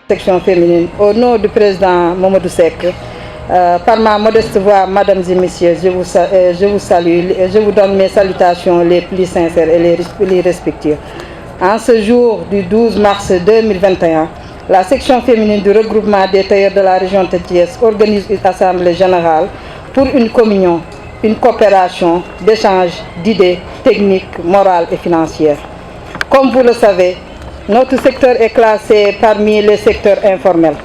Section féminine, au nom du président Mamadou Seck, par ma modeste voix, mesdames et messieurs, je vous salue et je vous donne mes salutations les plus sincères et les respectueuses. En ce jour du 12 mars 2021, la section féminine du regroupement des tailleurs de la région de Thiès organise une assemblée générale pour une communion, une coopération d'échange d'idées techniques, morales et financières. Comme vous le savez, notre secteur est classé parmi les secteurs informels,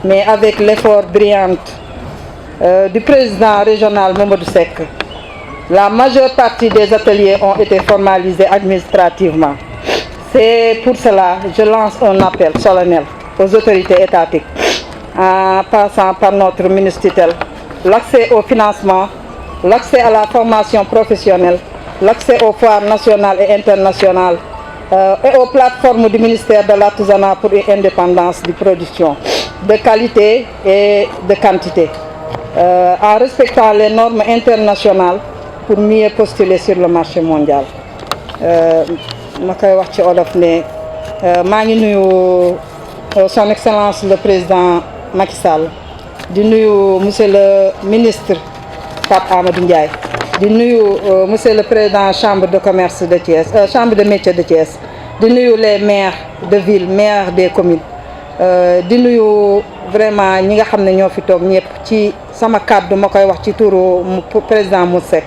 mais avec l'effort brillant du président régional Mamadou Seck, la majeure partie des ateliers ont été formalisés administrativement. C'est pour cela que je lance un appel solennel aux autorités étatiques, en passant par notre ministre tutelle, l'accès au financement, l'accès à la formation professionnelle, l'accès aux foires nationales et internationales et aux plateformes du ministère de l'Artisanat pour une indépendance de production, de qualité et de quantité, en respectant les normes internationales pour mieux postuler sur le marché mondial. Ma koy wax ci olof ne maa ngi nuyu son excellence le président Macky Sall, di nuyu monsieur le ministre Pape Amadou Ndiaye, di nuyu monsieur le président chambre de commerce de Thiès, chambre de métier de Thiès, di nuyu les maires de ville, maires des communes, di nuyu vraiment ñi nga xam ne ñoo fi toog ñëpp ci sama kàddu ma koy wax ci turu président Moussa Seck.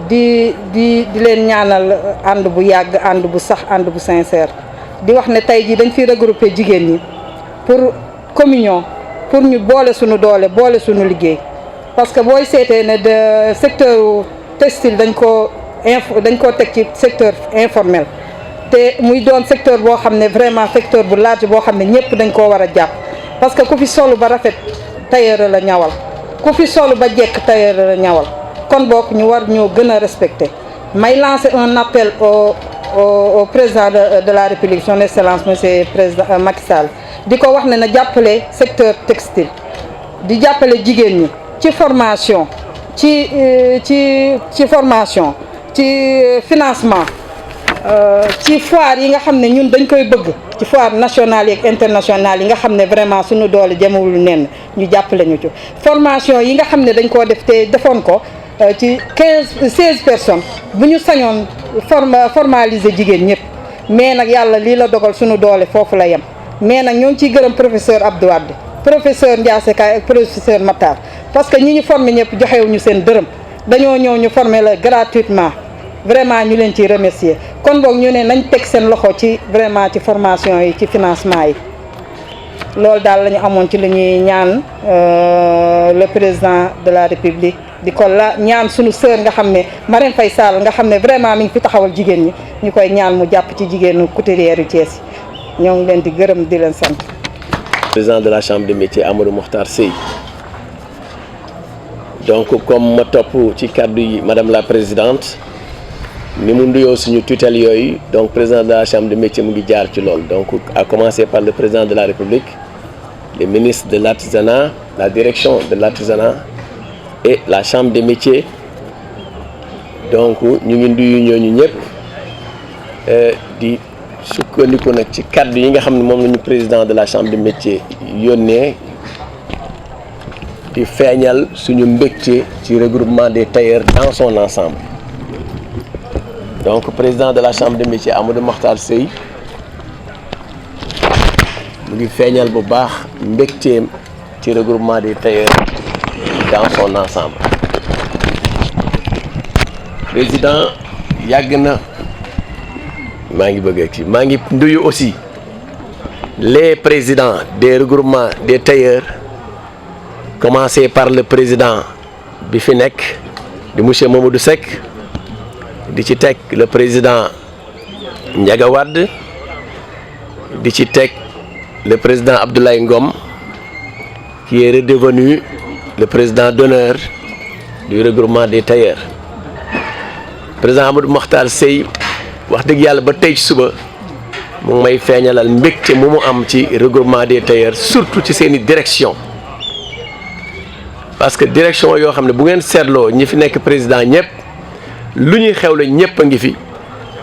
di leen ñaanal ànd bu yàgg, ànd bu sax, ànd bu sincère, di wax ne tey jii dañ fi regrouper jigéen ñi pour communion, pour ñu boole suñu doole, boole suñu liggéey, parce que booy seetee ne de secteur textile dañ koo teg ci secteur informel te muy doon secteur boo xam ne vraiment secteur bu large boo xam ne ñëpp dañ koo war a jàpp, parce que ku fi solu ba rafet tailleur la ñawal, ku fi solu ba jekk tailleur la ñawal. kon bokk ñu war ñoo gën a respecter. may lancer un appel au président de la République son excellence monsieur président Macky Sall, di ko wax ne na jàppale secteur textile, di jàppale jigéen ñi ci formation, ci formation, ci financement, ci foire yi nga xam ne ñun dañ koy bëgg, ci foire nationale ak internationale yi nga xam ne vraiment suñu doole jëmawul nen, ñu jàppale ñu ci formation yi nga xam ne dañ koo def te defoon ko ci 16 personnes bu ñu sañoon formaliser jigéen ñëpp, mais nag yàlla lii la dogal suñu doole foofu la yem. mais nag ñoo ngi ciy gërëm professeur Abdou Wade, professeur Ndiasse Ka ak professeur Matar, parce que ñi ñu formé ñëpp joxewuñu seen dërëm, dañoo ñëw ñu formé la gratuitement, vraiment ñu leen ciy remercier. kon boog ñu ne nañ teg seen loxo ci vraiment ci formation yi, ci financement yi. loolu daal la ñu amoon ci li ñuy ñaan le président de la République, di ko la ñaan suñu sœur nga xam ne Marème Faye Sall nga xam ne vraiment mi ngi fi taxawal jigéen ñi, ñu koy ñaan mu jàpp ci jigéenu couturière yu Thiès yi. ñoo ngi leen di gërëm di leen sant. Président de la chambre de métier Amadou Mokhtar Seye. Donc comme ma topp ci kàddu yi madame la présidente ni mu nuyoo suñu tutelle yooyu, donc président de la chambre de métier mu ngi jaar ci loolu, donc à commencer par le président de la République, le ministre de l'artisanat, la direction de l'artisanat et la chambre des métiers. Donc ñu ngi nuyu ñooñu ñëpp di sukkandiku nag ci kàddu yi nga xam ne moom la ñu président de la chambre des métiers yónnee di feeñal suñu mbégte ci regroupement des tailleurs dans son ensemble. Donc président de la chambre des métiers Amadou Mokhtar Seye mu ngi feeñal bu baax mbégteem ci regroupement des tailleurs dans son ensemble. Président yàgg na maa ngi bëgg ci maa ngi nuyu aussi les présidents des regroupements des tailleurs, commencé par le président bi fi nekk di monsieur Mamadou Seck, di ci teg le président Ndiaga Wade, di ci teg le président Abdoulaye Ngom qui est redevenu le président d'honneur du regroupement des tailleurs. Président Amadou Mokhtar Seye wax dëgg yàlla ba tey ci suba mu ngi may feeñalal mbégte mu am ci regroupement des tailleurs, surtout ci seeni direction, parce que direction yoo xam ne bu ngeen seetloo ñi fi nekk président ñëpp lu ñuy xewle ñëpp a ngi fi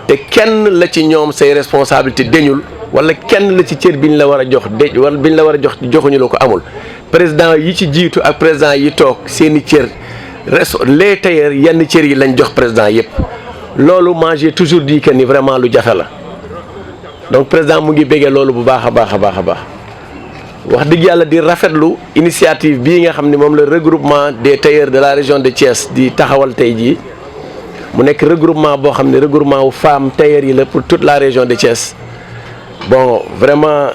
te kenn la ci ñoom say responsabilité deñul wala kenn la ci cër bi ñu la war a jox de wala bi ñu la war a jox joxuñu la ko amul président yi ci jiitu ak président yi toog seeni cër les tailleurs yenn cër yi lañ jox président yëpp loolu moi j'ai toujours dit que ni vraiment lu jafe la donc président mu ngi béggee loolu bu baax a baax a baax a baax wax dëgg yàlla di rafetlu initiative bii nga xam ne moom la regroupement des tailleurs de la région de Thiès di taxawal tey jii mu nekk regroupement boo xam ne regroupement wu femmes tailleurs yi la pour toute la région de Thiès bon vraiment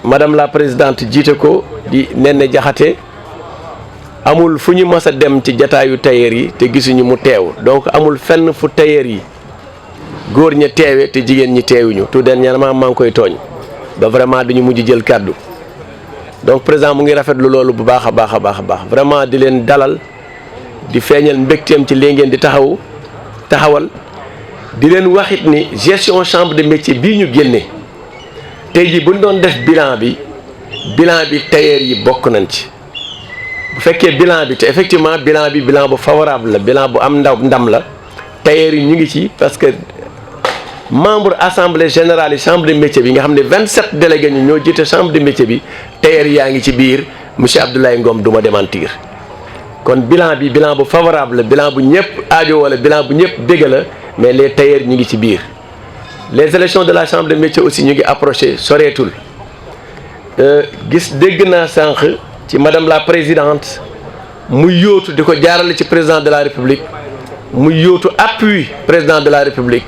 madame la présidente jiite ko di Néné Diakhaté amul fu ñu mës a dem ci jataayu tailleurs yi te gisuñu mu teew donc amul fenn fu tailleurs yi góor ña teewe te jigéen ñi teewuñu tout dernièrement maa ngi koy tooñ ba vraiment duñu mujj jël kàddu donc président mu ngi rafetlu loolu bu baax a baax a baax a baax vraiment di leen dalal di feeñal mbégteem ci li ngeen di taxawal di leen waxit ni gestion chambre de métier bii ñu génne tey jii bu ñu doon def bilan bi tailleur yi bokk nañ ci bu fekkee bilan bi te effectivement bilan bu favorable la bilan bu am ndam la tailleur yi ñu ngi ci parce que membre assemblée générale yi chambre de métier bi nga xam ne 27 délégués ñu ñoo jiite chambre de métier bi tailleur yaa ngi ci biir monsieur Abdoulaye Ngom du ma démentir kon bilan bu favorable la bilan bu ñëpp aajo wala bilan bu ñëpp dégg la mais les tailleurs ñu ngi ci biir les élections de la chambre de métier aussi ñu ngi approché soreetul dégg naa sànq ci madame la présidente muy yóotu di ko jaarale ci président de la république muy yóotu appui président de la république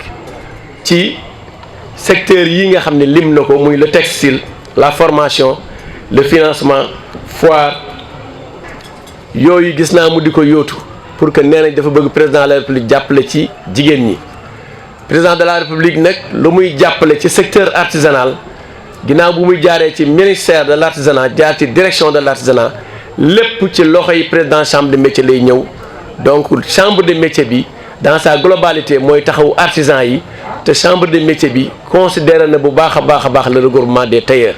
ci secteur yi nga xam ne lim na ko muy le textile la formation le financement foire yooyu gis naa mu di ko yóotu pour que nee nañ dafa bëgg président de la république jàppale ci jigéen ñi président de la république nag lu muy jàppale ci secteur artisanal ginnaaw bu muy jaaree ci ministère de l' artisanat jaar ci direction de l' artisanat lépp ci loxo yi président chambre de métier lay ñëw donc chambre de métier bi dans sa globalité mooy taxawu artisan yi te chambre de métier bi considéré na bu baax a baax le regroupement des tailleurs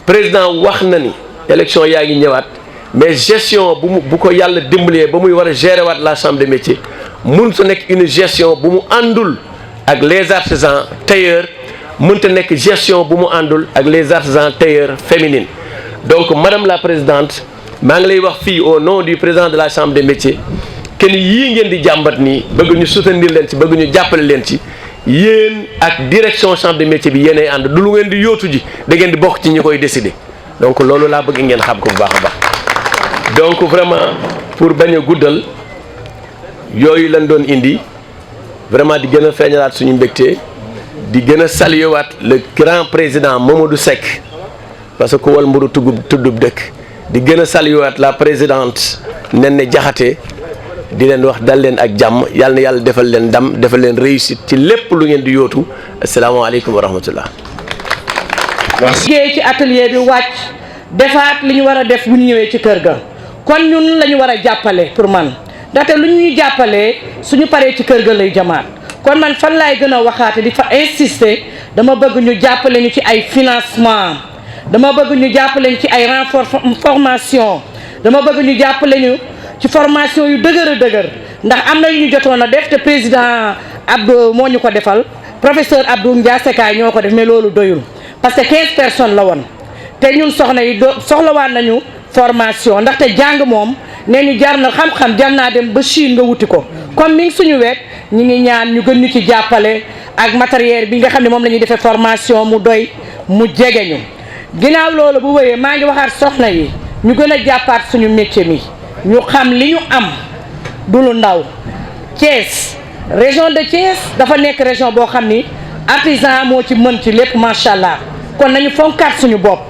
président wax na ni élection yaa ngi ñëwaat mais gestion bu ko yàlla dimbalee ba muy war a gérer waat la chambre de métier mun su nekk une gestion bu mu àndul ak les artisans tailleurs mënta nekk gestion bu mu àndul ak les artisans tailleurs féminines donc madame la présidente maa ngi lay wax fii au nom du président de la chambre des métiers que ni yii ngeen di jàmbat nii bëgg ñu soutenir leen ci bëgg ñu jàppale leen ci yéen ak direction chambre des métiers bi yéenay ànd du lu ngeen di yóotu ji da ngeen di bokk ci ñi koy décider donc loolu laa bëgg ngeen xam ko bu baax a baax donc vraiment pour bañ a guddal yooyu lañ doon indi vraiment di gën a feeñalaat suñu mbégte di gën a saluer waat le grand président Mamadou Seck parce que ku wal mburu tuddub dëkk di gën a saluer waat la présidente Néné Diakhaté di leen wax dal leen ak jàmm yàlla na yàlla defal leen ndam defal leen réussite ci lépp lu ngeen di yóotu asalaamaaleykum wa rahmatullah. liggéey ci atelier bi wàcc defaat li ñu war a def bu ñu ñëwee ci kër ga kon ñun la ñu war a jàppale pour man ndaxte lu ñuy jàppalee suñu paree ci kër ga lay jamaat kon man fan laay gën a waxaate di fa insister dama bëgg ñu jàppale ñu ci ay financement dama bëgg ñu jàppale ñu ci ay formation dama bëgg ñu jàppale ñu ci formation yu dëgër ndax am na yu ñu jotoon a def te président Abdou moo ñu ko defal professeur Abdou Ndiassekaay ñoo ko def mais loolu doyul parce que 15 personnes la woon te ñun soxna yi soxlawaan nañu formation ndaxte jàng moom nee ñu jar na xam-xam jar naa dem ba Chine nga wuti ko comme mi ngi suñu wet ñi ngi ñaan ñu gën ñu ci jàppale ak matériel bi nga xam ne moom la ñuy defee formation mu doy mu jege ñu ginnaaw loolu bu wéyee maa ngi waxaat soxna yi ñu gën a jàppaat suñu métier mi ñu xam li ñu am du lu ndaw Thiès région de Thiès dafa nekk région boo xam ni artisan moo ci mën ci lépp macha allah kon nañu fonkaat suñu bopp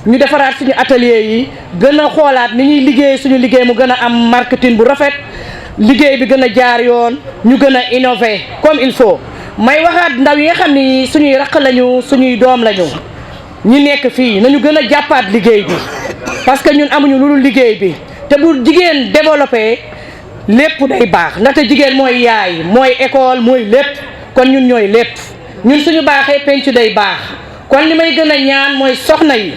ñu defaraat suñu atelier yi gën a xoolaat ni ñuy liggéey suñu liggéey mu gën a am marketing bu rafet liggéey bi gën a jaar yoon ñu gën a innover comme il faut may waxaat ndaw yi nga xam ni suñuy raq lañu suñuy doom lañu ñi nekk fii nañu gën a jàppaat liggéey bi parce que ñun amuñu lu dul liggéey bi te bu jigéen développé lépp day baax ndaxte jigéen mooy yaay mooy école mooy lépp kon ñun ñooy lépp ñun suñu baaxee pencu day baax kon li may gën a ñaan mooy soxna yi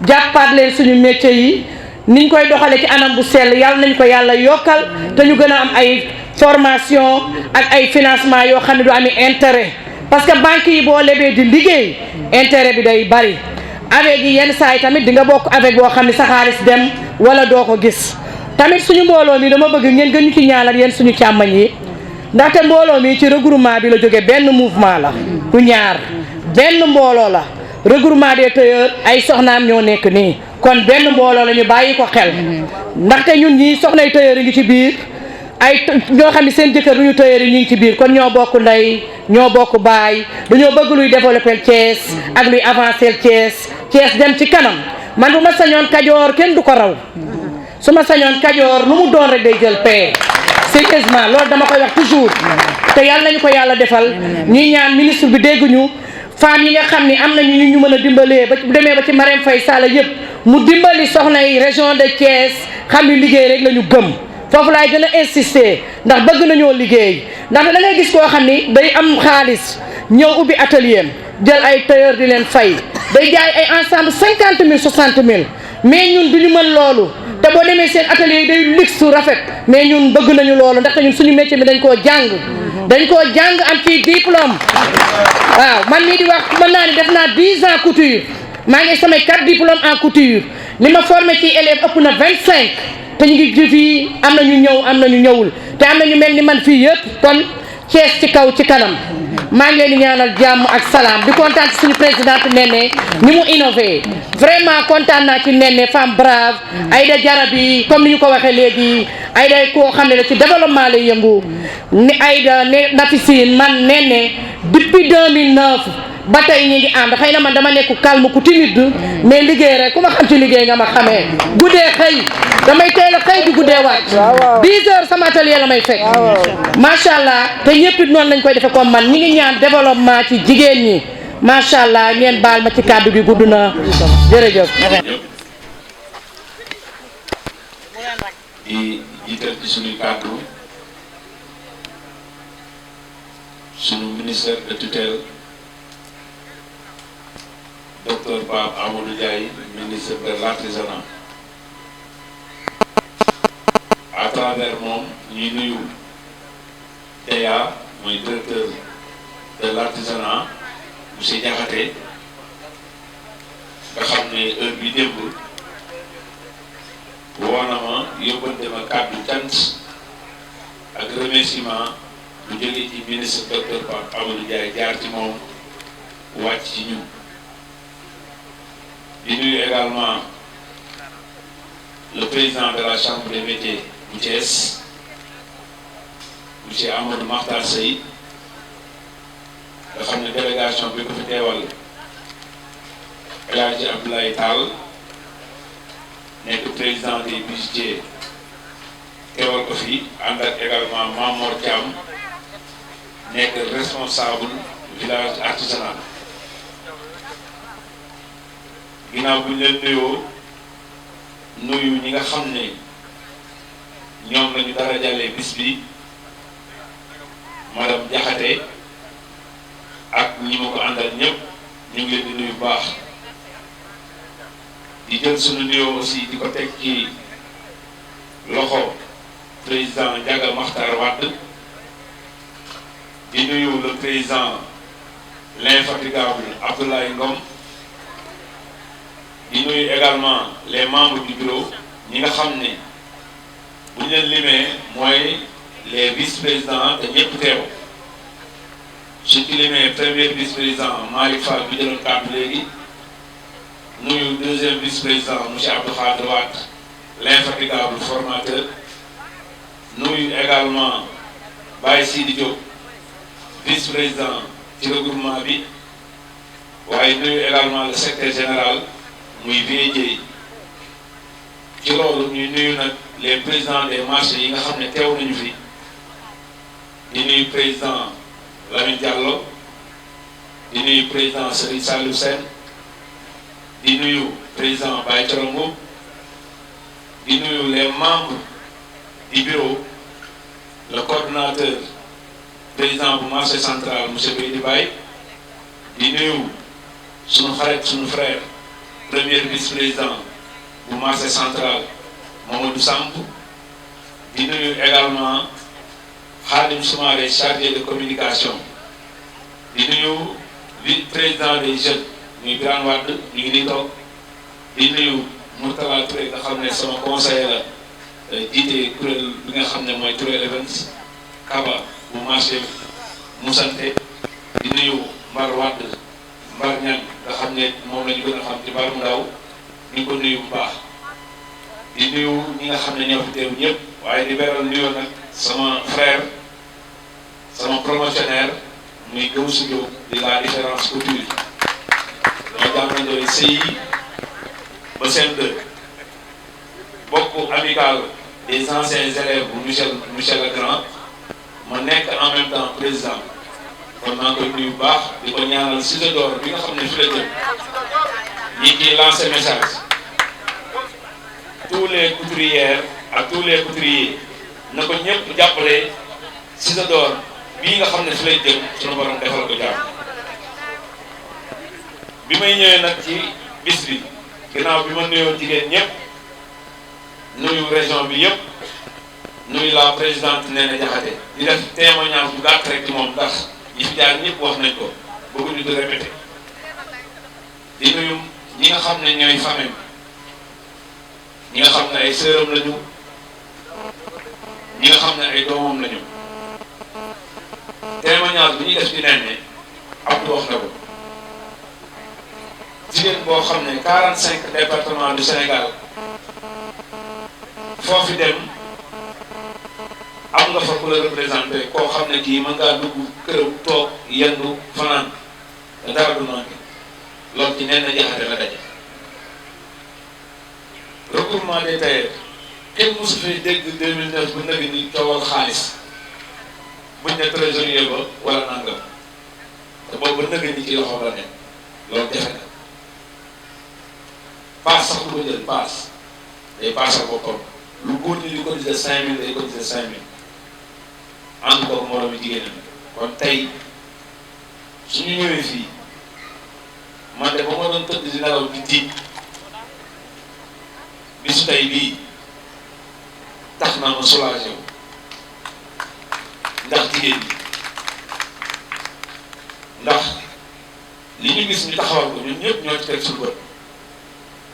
jàppaat leen suñu métier yi niñ koy doxalee ci anam bu sell yàlla nañ ko yàlla yokkal te ñu gën a am ay formation ak ay financement yoo xam ne du ami intérêt parce que banque yi boo lebee di liggéey intérêt bi day bari avec yi yenn saa yi tamit di nga bokk avec boo xam ne sa xaalis dem wala doo ko gis tamit suñu mbooloo mi dama bëgg ngeen gën ñu ci ñaanal yéen suñu càmmañ yi ndaxte mbooloo mi ci regroupement bi la jóge benn mouvement la du ñaar benn mbooloo la regroupement des tailleurs ay soxnaam ñoo nekk nii kon benn mbooloo la ñu bàyyi ko xel ndaxte ñun ñii soxnay tailleur yi ngi ci biir ay ñoo xam ne seen jëkkër du ñu tailleur yi ñu ngi ci biir kon ñoo bokk ndey ñoo bokk baay dañoo bëgg luy développer Thiès ak luy avancer Thiès dem ci kanam man bu ma sañoon Kajoor kenn du ko raw su ma sañoon Kajoor lu mu doon rek day jël paie sérieusement loolu dama koy wax toujours te yàlla nañu ko yàlla defal ñuy ñaan ministre bi dégguñu femmes yi nga xam ni am nañu ñu mën a dimbalee ba bu demee ba ci Marème Faye Sall yëpp mu dimbali soxna yi région de Thiès xam ni liggéey rek la ñu gëm foofu laay gën a insister ndax bëgg nañoo liggéey ndax da ngay gis koo xam ni day am xaalis ñëw ubbi atelier jël ay tailleur di leen fay day jaay ay ensemble 50 000 60 000 mais ñun duñu mën loolu te boo demee seen atelier yi day luxe su rafet mais ñun bëgg nañu loolu ndaxte ñun suñu métier bi dañ koo jàng am ci diplôme waaw man mii di wax mën naa ni def naa 10 ans couture maa ngi samay 4 diplômes en couture li ma formé ci élèves ëpp na 25 te ñu ngi fii am na ñu ñëw am na ñu ñëwul te am na ñu mel ni man fii yëpp kon Thiès ci kaw ci kanam maa ngi leen di ñaanal jàmm ak salaam di kontaan ci suñu présidente Néné ni mu innové vraiment kontaan naa ci Néné femme brave Aïda Jarabi comme ni ñu ko waxee léegi Aïda koo xam ne la ci développement lay yëngu ni Aïda Nafisine man Néné depuis 2009 ba tey ñi ngi ànd xëy na man dama nekk calme ku timide mais liggéey rek ku ma xam ci liggéey nga ma xamee guddee xëy damay teel a xëy di guddee wàcc 10 heures sama atelier la may fekk macha allah te ñëpp it noonu lañ koy defee comme man ñi ngi ñaan développement ci jigéen ñi macha allah ngeen baal ma ci kàddu gi gudd na jërëjëf. di jiital ci suñuy kàddu suñu ministère de tutelle docteur Pape Amadou Ndiaye ministre de l'artisanat à travers moom ñuy nuyu DEA mooy directeur de l'artisanat monsieur Diakhaté nga xam ne heure bi démb woo na ma yóbbante ma kàddu cant ak remerciement bu jógee ci ministre docteur Pape Amadou Ndiaye jaar ci moom wàcc ci ñun di nuyu également le président de la chambre des métiers bu Thiès monsieur Amadou Makhtar Seye nga xam ne délégation bi ko fi teewal El Hadji Abdoulaye Tall nekk président des bijoutiers teewal ko fi ànd ak également Mamor Thiam nekk responsable village artisanal ginnaaw bu ñu leen nuyoo nuyu ñi nga xam ne ñoom lañu dara jàllee bis bi madame Diakhaté ak ñi ma ko àndal ñëpp ñu ngi leen di nuyu baax di jël sunu nuyoo aussi di ko teg ci loxo président Ndiaga Makhtar Wade di nuyu le président l'infatigable Abdoulaye Ngom di nuyu également les membres du bureau ñi nga xam ne bu ñu leen limee mooy les vice-présidents te ñëpp teew su ci limee premier vice-président Malick Fall bi jëloon kàddu léegi nuyu deuxième vice-président monsieur Abdou Khadre Wade l'infatigable formateur nuyu également Baye Sidi Diop vice-président ci regroupement bi waaye nuyu également le secrétaire général muy Vieux Dieye ci loolu ñuy nuyu nag les présidents des marchés yi nga xam ne teew nañu fi di nuyu président Lamine Diallo di nuyu président Serigne Saliou Sène di nuyu président Baye Thiorombo di nuyu les membres du bureau le coordonnateur président bu marché central monsieur Beydi Baye di nuyu sunu xarit sunu frère premier vice-président bu marché central Mamadou Samb di nuyu également Khadim Soumaré chargé de communication di nuyu président des jeunes muy Birane Wade ñu ngi nii toog di nuyu Mourtala Touré nga xam ne sama conseiller la jiite kuréel bi nga xam ne mooy Touré Events Kaba bu marché Moussante di nuyu Mbar Wade Mbar Ñang nga xam ne moom la ñu gën a xam ci Mbar mu ndaw ñu ngi ko nuyu bu baax di nuyu ñi nga xam ne ñoo fi teew ñëpp waaye di beral nuyoo nag sama frère sama promotionnaire muy Gawsu Diop di la différence couture ñoo jàngandoo CI ba CM2 bokk amical des anciens élèves bu Michel Legrand ma nekk en même temps président kon maa ngi koy nuyu bu baax di ko ñaanal Ciseaux d'Or bi nga xam ne fi la jëm ñi ngi lancé message tous les couturières ak tous les couturiers na ko ñëpp jàppale Ciseaux d'Or bii nga xam ne fi lay jëm sunu borom defal ko jàmm bi may ñëwee nag ci bis bi ginnaaw bi ma nuyoo jigéen ñëpp nuyu région bi yëpp nuyu la présidente Néné Diakhaté di def témoignage bu gàtt rek ci moom ndax ñi fi jaar ñëpp wax nañ ko bëgguñu di répété di nuyu ñi nga xam ne ñooy famille ñi nga xam ne ay sœuram lañu ñi nga xam ne ay doomam lañu témoignage bi ñuy def ci Néné Abdou wax na ko jigéen boo xam ne 45 départements du Sénégal foofu dem am nga fa ku la représenté koo xam ne kii mën ngaa dugg këram toog yendu fanaan te dara du manqué loolu ci Néné Diakhaté la daje. regroupement des tailleurs kenn mosu fee dégg 2009 bu nëgg ni coowal xaalis buñ ne trésorier ba wala nangam te boobu ba nëgg ni ci loxo la ne loolu defe na paas sax du ko jël paas day paasal boppam lu góor ñi di cotiser 5000 day cotiser 5000 ànd ko moroom yi jigéenam kon tey suñu ñëwee fii man de ba ma doon tëdd di nelaw di tiit bisu tey bii tax naa ma soulagé wu ndax jigéen ñi ndax li ñu gis ñu taxawal ko ñun ñëpp ñoo ci teg suñu bët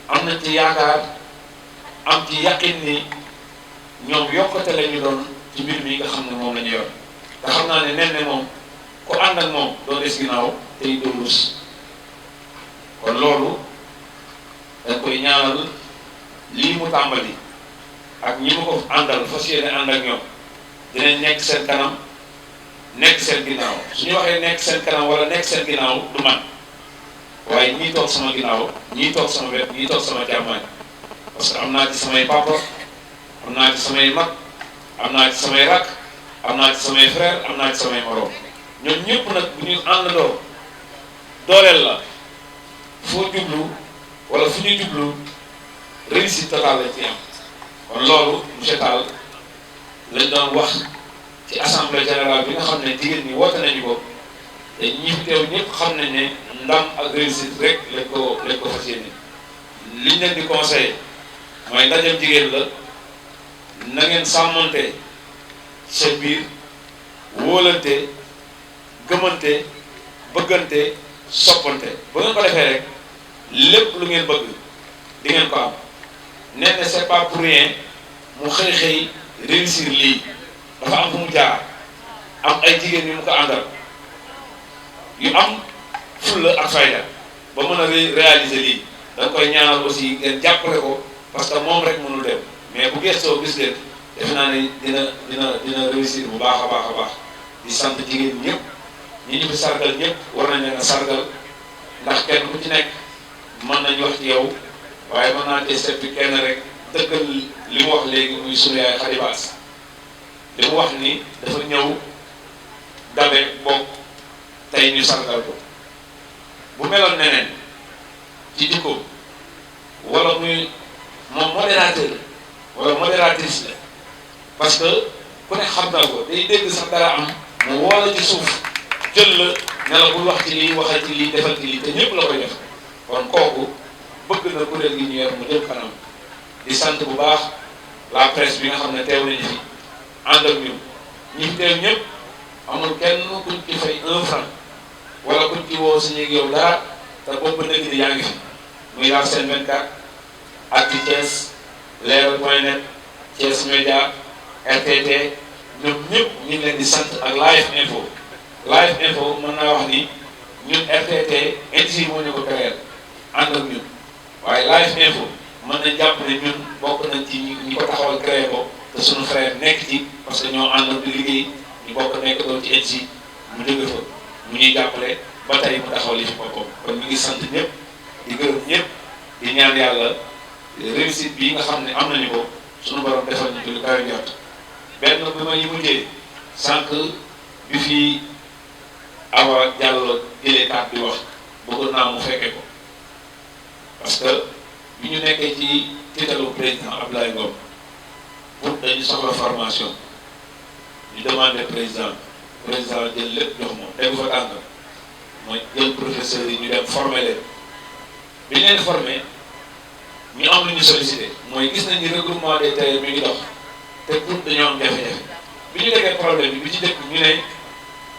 am nañ ci yaakaar am ci yaqin ni ñoom yokkute la ñu doon ci mbir mi nga xam ne moom la ñu yor te xam naa ne Néné moom ku ànd ak moom doo des ginnaaw tey doo rus kon loolu dañ koy ñaanal lii mu tàmbali ak ñi mu ko àndal fas yéene ànd ak ñoom dinañ nekk seen kanam nekk seen ginnaaw su ñu waxee nekk seen kanam wala nekk seen ginnaaw du man waaye ñii toog sama ginnaaw ñii toog sama wet ñii toog sama jàmmañ parce que am naa ci samay papa am naa ci samay mag am naa ci samay rakk am naa ci samay frère am naa ci samay morom ñoom ñëpp nag bu ñu àndandoo dooleel la foo jublu wala fu ñu jublu réussite totale lañ ci am kon loolu monsieur Tall lañ doon wax ci assemblée générale bi nga xam ne jigéen ñi woote nañu ko te ñi fi teew ñëpp xam nañ ne ndam ak réussite rek lañ ko fas yéene liñ leen di conseillé mooy ndajem jigéen la na ngeen sàmmante seen biir wóolante gëmante bëggante soppante ba ngeen ko defee rek lépp lu ngeen bëgg di ngeen ko am Néné c'est pas pour rien mu xëy réussir lii dafa am fu mu jaar am ay jigéen yu mu ko àndal yu am fulla ak fayda ba mën a réaliser lii da koy ñaanal aussi ngeen jàppale ko parce que moom rek mënul dem mais bu gëstoo gis leen defe naa ne dina réussir bu baax a baax a baax di sant jigéen ñëpp ñi ñu fi sargal ñëpp war nañ leen a sargal ndax kenn ku ci nekk mën nañ wax ci yow waaye mën naa cee seppi kenn rek dëggal li mu wax léegi muy sunu yaay Khady Bass li mu wax ni dafa ñëw dabe bokk tey ñu sargal ko bu meloon neneen ci jikko wala muy moom modérateur wala modératrice la parce que ku ne xam na ko day dégg sax dara am mu woo la ci suuf jël la ne la bul wax ci lii waxal ci lii defal ci lii te ñëpp la koy def kon kooku bëgg na kuréel gi ñu yor mu jëm kanam di sant bu baax la presse bi nga xam ne teew nañu fi ànd ak ñun ñi fi teew ñëpp amul kenn kuñ ci fay 1 franc wala kuñ ci woo suñu yow dara te boobu ba léegi yaa ngi fi muy la Sen 24 ak ci Thiès Leral.net Thiès Média RTT ñoom ñëpp ñu ngi leen di sant ak Live Info mën naa wax ni ñun RTT NJ moo ñu ko créé ànd ak ñun waaye Live Info mën nañ jàpp ne ñun bokk nañ ci ñi ko taxawal créé ko te suñu frère nekk ci parce que ñoo àndoon di liggéey ñu bokk nekk doon ci NJ mu jóge fa mu ñuy jàppale ba tey mu taxawal li fi boppam kon ñu ngi sant ñëpp di gërëm ñëpp di ñaan yàlla réussite bii nga xam ne am nañu ko suñu borom defal ñu ci lu kawe jot benn bi ma ñu mujjee sànq bi fi Awa Diallo jëlee kàddu di wax bëggoon naa mu fekke ko parce que bi ñu nekkee ci titalu président Abdoulaye Ngom pour dañu soxla formation ñu demandé président jël lépp jox moom tegu fa tànk mooy jël professeurs yi ñu dem former leen bi ñu leen formé ñu am lu ñu sollicité mooy gis nañ ni regroupement des tailleurs mi ngi dox te pour dañoo am jafe-jafe bi ñu déggee problème bi ci dëkk ñu ne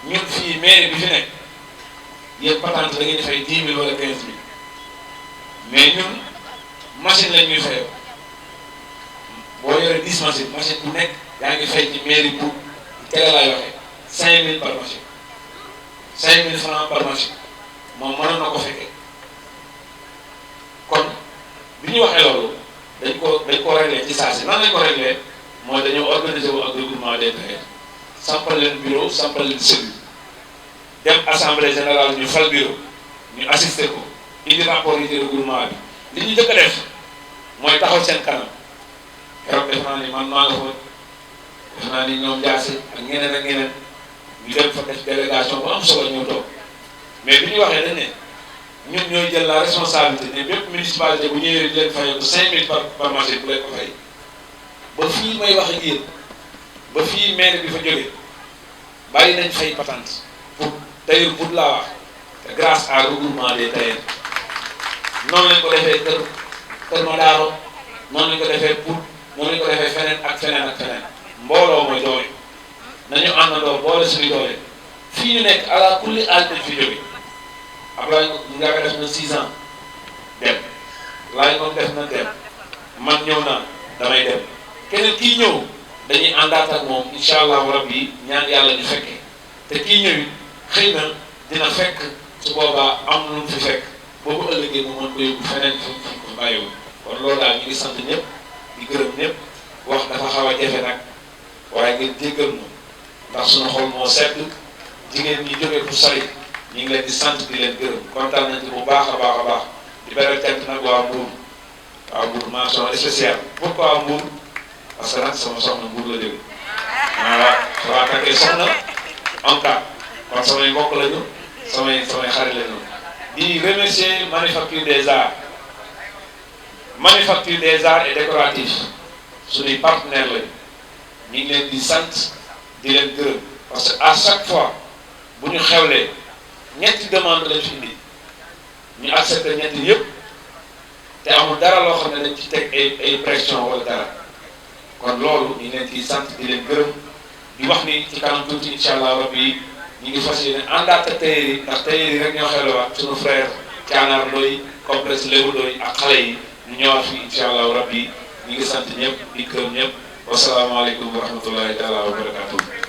ñun fii mairie bi fi nekk yéen patente da ngeen di fay 10 000 wala 15 000 mais ñun machine lañ ñuy fayoo boo yoree 10 machine bu nekk yaa ngi fay ci mairie pour teel laay waxee 5 000 par machine 5 000 francs par machine moom mënoon na ko fekkee kon bi ñu waxee loolu dañ ko réglé ci saa si nan lañ ko réglé mooy dañoo organiser wu ak regroupement des tailleurs sampal leen bureau sampal leen cellule dem assemblée générale ñu fal bureau ñu assister ko indi rapport yi ci regroupement bi li ñu njëkk a def mooy taxaw seen kanam keroog def naa ni man maa nga fa def naa ni ñoom jaase ak ñeneen ak ñeneen ñu dem fa def délégation bu am solo ñëw toog mais bi ñu waxee dañ ne ñun ñooy jël la responsabilité ne bépp municipalité bu ñëwee di leen fayee ko 5000 par machine bu leen ko fay ba fii may wax ak yéen ba fii maire bi fa jógee bàyyi nañ fay patente pour tailleur pour laa wax te grâce à regroupement des tailleurs noonu lañ ko defee kër Madaro noonu lañ ko defee pour noonu lañ ko defee feneen ak feneen mbooloo mooy doole nañu àndandoo boole suñu doole fii ñu nekk ala kulli àll dañ fi jóge Ablaye Ndiaga def na 6 ans dem laay moom def na dem man ñëw naa damay dem keneen kii ñëw dañuy àndaat ak moom incha allahu rabbi ñaan yàlla ñu fekkee te kii ñëw it xëy na dina fekk su boobaa am lu mu fi fekk boobu ëllëgee mu mën ko yóbbu feneen fi ko bàyyiwul kon loolu daal ñu ngi sant ñëpp di gërëm ñëpp wax dafa xaw a jafe nag waaye ngeen jéggal ma ndax suñu xol moo sedd jigéen ñi jógee fu sori ñu ngi leen di sant di leen gërëm kontaan nañ ci bu baax a baax di beral cant nag waa Mbour mention spéciale pourquoi Mbour parce que nag sama soxna Mbour la jóge waa takkee soxna en cas kon samay mbokk lañu samay xarit lañu di remercier manufacture des arts et décoratifs suñuy partenaires lañu ñu ngi leen di sant di leen gërëm parce que à chaque fois bu ñu xewlee ñetti demande lañ fi indi ñu accepté ñetti yëpp te amul dara loo xam ne dañ ci teg ay pression wala dara kon loolu ñu leen ciy sant di leen gërëm di wax ni ci kanam tuuti incha allah rabbi ñu ngi fas yéene àndaat ak tailleur yi ndax tailleur yi rek ñoo xelwaat suñu frère Thianar Ndoye complexe Lébu Ndoye ak xale yi ñu ñëwaat fi incha allah rabbi ñu ngi sant ñëpp di gërëm ñëpp wasalaamaaleykum wa rahmatullahi taala wa barakatuh